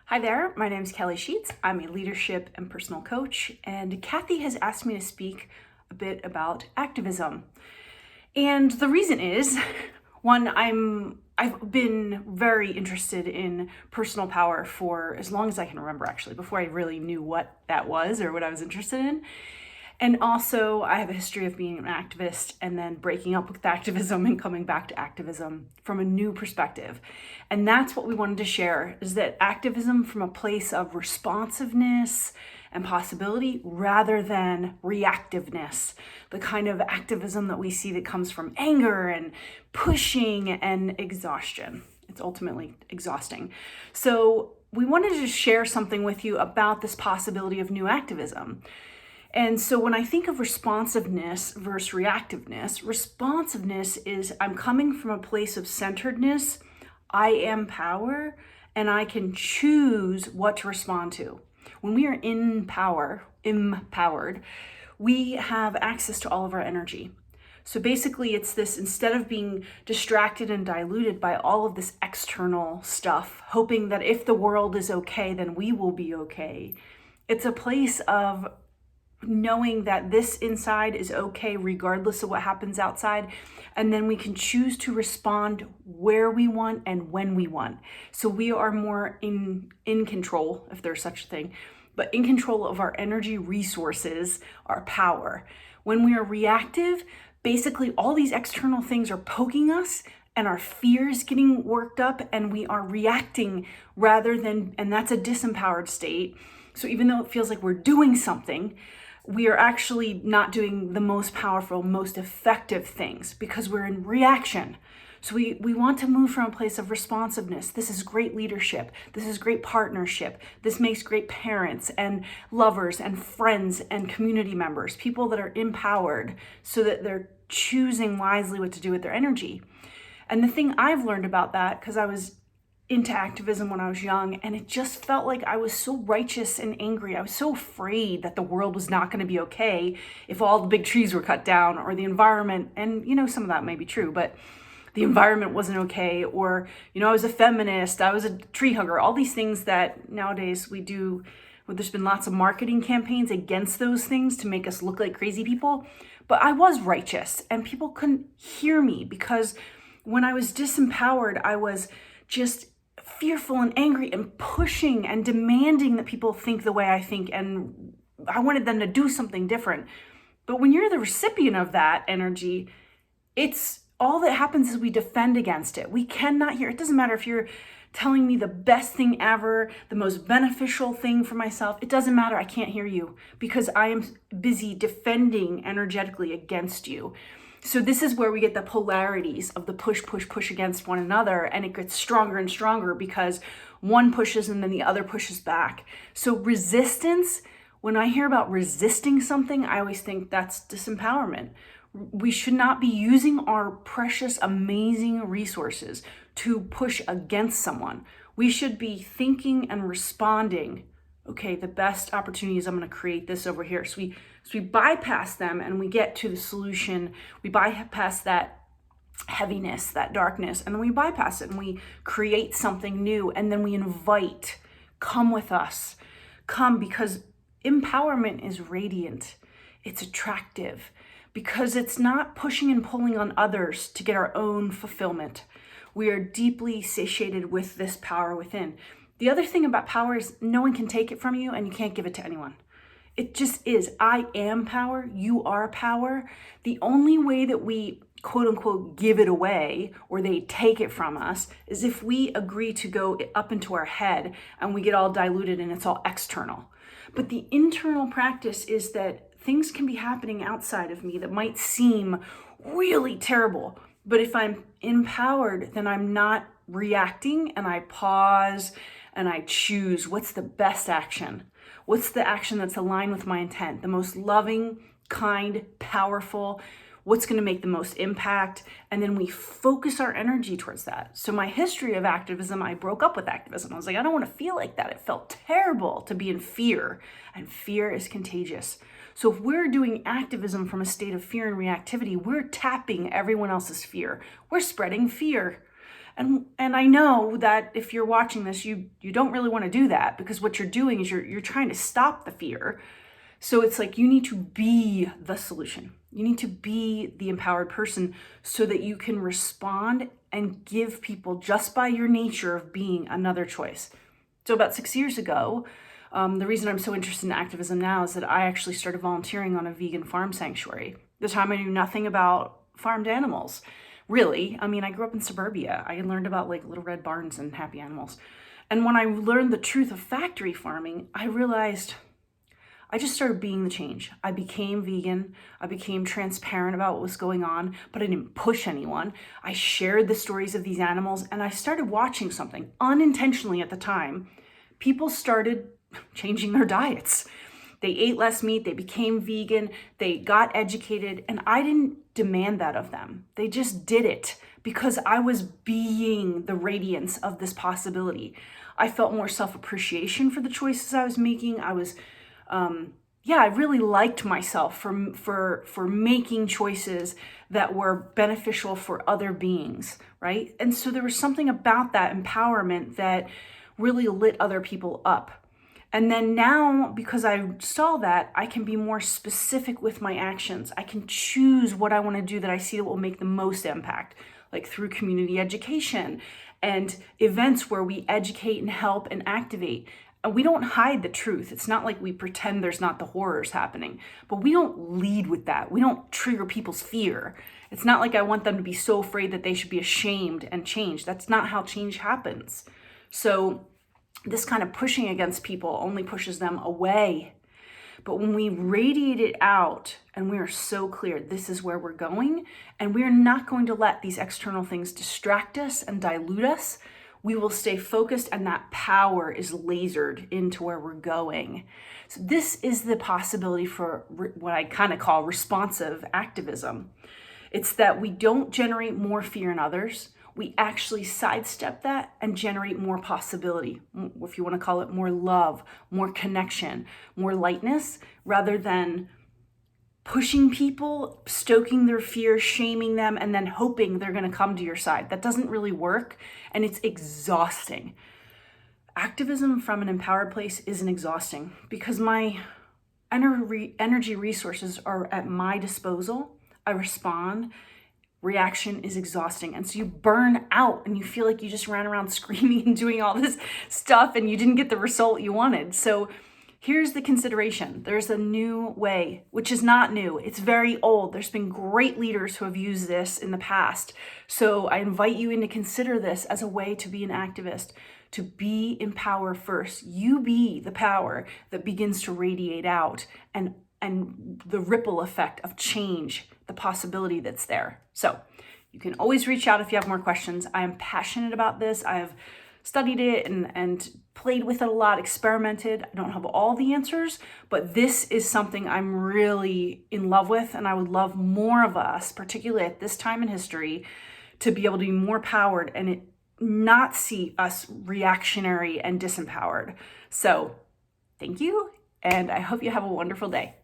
Hi there, my name is Kelly Sheets. I'm a leadership and personal coach, and Kathy has asked me to speak a bit about activism. And the reason is, one, I've been very interested in personal power for as long as I can remember, actually, before I really knew what that was or what I was interested in. And also, I have a history of being an activist and then breaking up with activism and coming back to activism from a new perspective. And that's what we wanted to share, is that activism from a place of responsiveness and possibility rather than reactiveness, the kind of activism that we see that comes from anger and pushing and exhaustion. It's ultimately exhausting. So we wanted to share something with you about this possibility of new activism. And so when I think of responsiveness versus reactiveness, responsiveness is I'm coming from a place of centeredness. I am power, and I can choose what to respond to. When we are in power, empowered, we have access to all of our energy. So basically it's this, instead of being distracted and diluted by all of this external stuff, hoping that if the world is okay, then we will be okay. It's a place of knowing that this inside is okay regardless of what happens outside, and then we can choose to respond where we want and when we want. So we are more in control, if there's such a thing, but in control of our energy resources, our power. When we are reactive, basically all these external things are poking us and our fears getting worked up, and we are reacting rather than, and that's a disempowered state. So even though it feels like we're doing something, we are actually not doing the most powerful, most effective things because we're in reaction. So we want to move from a place of responsiveness. This is great leadership. This is great partnership. This makes great parents and lovers and friends and community members, people that are empowered so that they're choosing wisely what to do with their energy. And the thing I've learned about that, because I was into activism when I was young, and it just felt like I was so righteous and angry. I was so afraid that the world was not going to be okay if all the big trees were cut down, or the environment, and some of that may be true, but the environment wasn't okay, or I was a feminist, I was a tree hugger, all these things that nowadays we do. There's been lots of marketing campaigns against those things to make us look like crazy people, but I was righteous and people couldn't hear me because when I was disempowered, I was just fearful and angry and pushing and demanding that people think the way I think, and I wanted them to do something different. But when you're the recipient of that energy, it's all that happens is we defend against it. We cannot hear. It doesn't matter if you're telling me the best thing ever, the most beneficial thing for myself. It doesn't matter. I can't hear you because I am busy defending energetically against you. So this is where we get the polarities of the push, push, push against one another, and it gets stronger and stronger because one pushes and then the other pushes back. So resistance, when I hear about resisting something, I always think that's disempowerment. We should not be using our precious, amazing resources to push against someone. We should be thinking and responding, okay, the best opportunity is I'm going to create this over here. So we bypass them and we get to the solution. We bypass that heaviness, that darkness, and then we bypass it and we create something new. And then we invite, come with us, come, because empowerment is radiant. It's attractive because it's not pushing and pulling on others to get our own fulfillment. We are deeply satiated with this power within. The other thing about power is no one can take it from you and you can't give it to anyone. It just is. I am power. You are power. The only way that we quote unquote give it away or they take it from us is if we agree to go up into our head and we get all diluted and it's all external. But the internal practice is that things can be happening outside of me that might seem really terrible. But if I'm empowered, then I'm not reacting and I pause and I choose what's the best action. What's the action that's aligned with my intent? The most loving, kind, powerful, what's going to make the most impact? And then we focus our energy towards that. So my history of activism, I broke up with activism. I was like, I don't want to feel like that. It felt terrible to be in fear, and fear is contagious. So if we're doing activism from a state of fear and reactivity, we're tapping everyone else's fear. We're spreading fear. And I know that if you're watching this, you don't really want to do that, because what you're doing is you're trying to stop the fear. So it's like you need to be the solution. You need to be the empowered person so that you can respond and give people, just by your nature of being, another choice. So about 6 years ago, the reason I'm so interested in activism now is that I actually started volunteering on a vegan farm sanctuary. At the time, I knew nothing about farmed animals. Really, I mean, I grew up in suburbia. I had learned about like little red barns and happy animals. And when I learned the truth of factory farming, I realized I just started being the change. I became vegan. I became transparent about what was going on, but I didn't push anyone. I shared the stories of these animals, and I started watching something unintentionally at the time. People started changing their diets. They ate less meat, they became vegan, they got educated, and I didn't demand that of them. They just did it because I was being the radiance of this possibility. I felt more self-appreciation for the choices I was making. I was, I really liked myself for making choices that were beneficial for other beings, right? And so there was something about that empowerment that really lit other people up. And then now, because I saw that, I can be more specific with my actions. I can choose what I want to do that I see that will make the most impact, like through community education and events where we educate and help and activate. And we don't hide the truth. It's not like we pretend there's not the horrors happening, but we don't lead with that. We don't trigger people's fear. It's not like I want them to be so afraid that they should be ashamed and change. That's not how change happens. So this kind of pushing against people only pushes them away. But when we radiate it out and we are so clear, this is where we're going, and we're not going to let these external things distract us and dilute us, we will stay focused, and that power is lasered into where we're going. So this is the possibility for what I kind of call responsive activism. It's that we don't generate more fear in others. We actually sidestep that and generate more possibility, if you want to call it more love, more connection, more lightness, rather than pushing people, stoking their fear, shaming them, and then hoping they're going to come to your side. That doesn't really work, and it's exhausting. Activism from an empowered place isn't exhausting because my energy resources are at my disposal. I respond. Reaction is exhausting. And so you burn out and you feel like you just ran around screaming and doing all this stuff and you didn't get the result you wanted. So here's the consideration. There's a new way, which is not new. It's very old. There's been great leaders who have used this in the past. So I invite you in to consider this as a way to be an activist, to be in power first. You be the power that begins to radiate out and the ripple effect of change, the possibility that's there. So you can always reach out if you have more questions. I am passionate about this. I have studied it and played with it a lot, experimented. I don't have all the answers, but this is something I'm really in love with, and I would love more of us, particularly at this time in history, to be able to be more powered and not see us reactionary and disempowered. So thank you, and I hope you have a wonderful day.